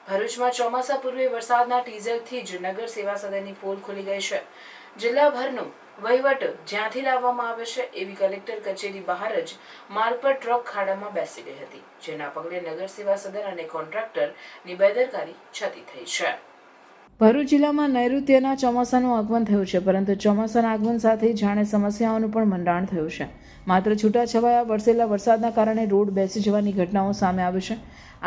ભરૂચમાં ચોમાસા પૂર્વે વરસાદના ટીઝરથી જ નગર સેવા સદનની પોલ ખુલી ગઈ છે. જિલ્લાભરનો વહીવટ જ્યાંથી લાવવામાં આવે છે એવી કલેક્ટર કચેરી બહાર જ માર્ગ પર ટ્રક ખાડામાં બેસી ગઈ હતી, જેના પગલે નગર સેવા સદન અને કોન્ટ્રાક્ટરની બેદરકારી છતી થઈ છે. ભરૂચ જિલ્લામાં નૈઋત્યના ચોમાસાનું આગમન થયું છે, પરંતુ ચોમાસાના આગમન સાથે જાણે સમસ્યાઓનું પણ મંડાણ થયું છે. માત્ર છૂટાછવાયા વરસેલા વરસાદના કારણે રોડ બેસી જવાની ઘટનાઓ સામે આવી છે.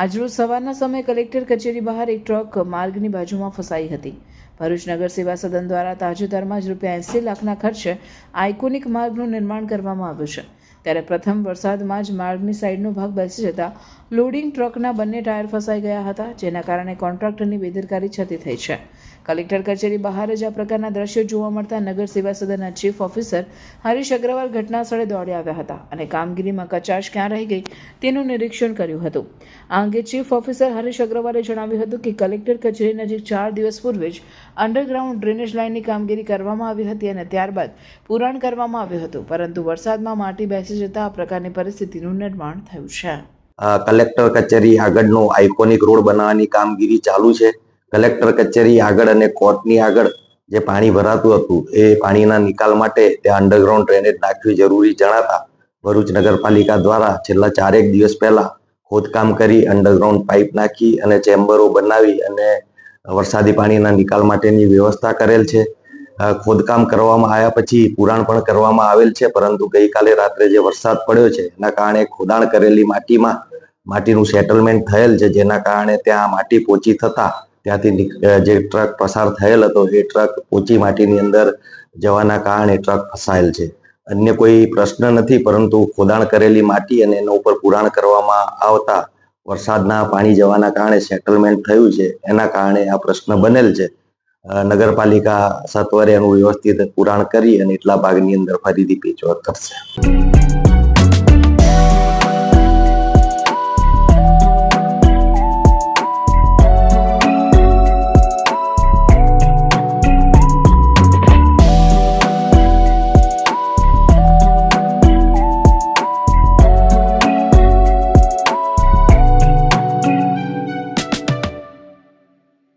આજરોજ સવારના સમયે કલેક્ટર કચેરી બહાર એક ટ્રક માર્ગની બાજુમાં ફસાઈ હતી. ભરૂચ નગર સેવા સદન દ્વારા તાજેતરમાં જ ₹80 લાખના ખર્ચે આઇકોનિક માર્ગનું નિર્માણ કરવામાં આવ્યું છે. ત્યારે પ્રથમ વરસાદમાં જ માર્ગની સાઈડનો ભાગ બેસી જતા લોડિંગ ટ્રકના બંને ટાયર ફસાઈ ગયા હતા, જેના કારણે કોન્ટ્રાક્ટરની બેદરકારી છતી થઈ છે. કલેક્ટર કચેરી બહાર જ આ પ્રકારના દ્રશ્યો જોવા મળતા નગર સેવા સદનના ચીફ ઓફિસર હરીશ અગ્રવાલ ઘટના સ્થળે દોડી આવ્યા હતા અને કામગીરીમાં કચાશ ક્યાં રહી ગઈ તેનું નિરીક્ષણ કર્યું હતું. આ અંગે ચીફ ઓફિસર હરીશ અગ્રવાલે જણાવ્યું હતું કે કલેક્ટર કચેરી નજીક 4 દિવસ પૂર્વે જ અંડરગ્રાઉન્ડ ડ્રેનેજ લાઇનની કામગીરી કરવામાં આવી હતી અને ત્યારબાદ પુરાણ કરવામાં આવ્યું હતું, પરંતુ વરસાદમાં માટી બેસી જતા આ પ્રકારની પરિસ્થિતિનું નિર્માણ થયું છે. કલેક્ટર કચેરી આગળનો આઇકોનિક રોડ બનાવવાની કામગીરી ચાલુ છે. કલેક્ટર કચેરી આગળ અને કોર્ટની આગળ જે પાણી ભરાતું હતું એ પાણીના નિકાલ માટે ત્યાં અંડરગ્રાઉન્ડ ડ્રેનેજ નાખવી જરૂરી જણાતા ભરૂચ નગરપાલિકા દ્વારા છેલ્લા 4 દિવસ પહેલા ખોદકામ કરી અંડરગ્રાઉન્ડ પાઇપ નાખી અને ચેમ્બરો બનાવી અને વરસાદી પાણીના નિકાલ માટેની વ્યવસ્થા કરેલ છે. ખોદકામ કરવામાં આવ્યા પછી પુરાણ પણ કરવામાં આવેલ છે, પરંતુ ગઈકાલે રાત્રે જે વરસાદ પડ્યો છે એના કારણે ખોદાણ કરેલી માટીનું સેટલમેન્ટ થયેલ છે, જેના કારણે ત્યાં માટી પોચી થતા ત્યાંથી જે ટ્રક પસાર થયેલ હતો એ ટ્રક પોચી માટીની અંદર જવાના કારણે ટ્રક ફસાયેલ છે. અન્ય કોઈ પ્રશ્ન નથી, પરંતુ ખોદાણ કરેલી માટી અને એના ઉપર પુરાણ કરવામાં આવતા વરસાદના પાણી જવાના કારણે સેટલમેન્ટ થયું છે, એના કારણે આ પ્રશ્ન બનેલ છે. નગરપાલિકા સત્વરે એનું વ્યવસ્થિત પુરાણ કરી અને એટલા ભાગની અંદર ફરીથી પેચવર્ક કરશે.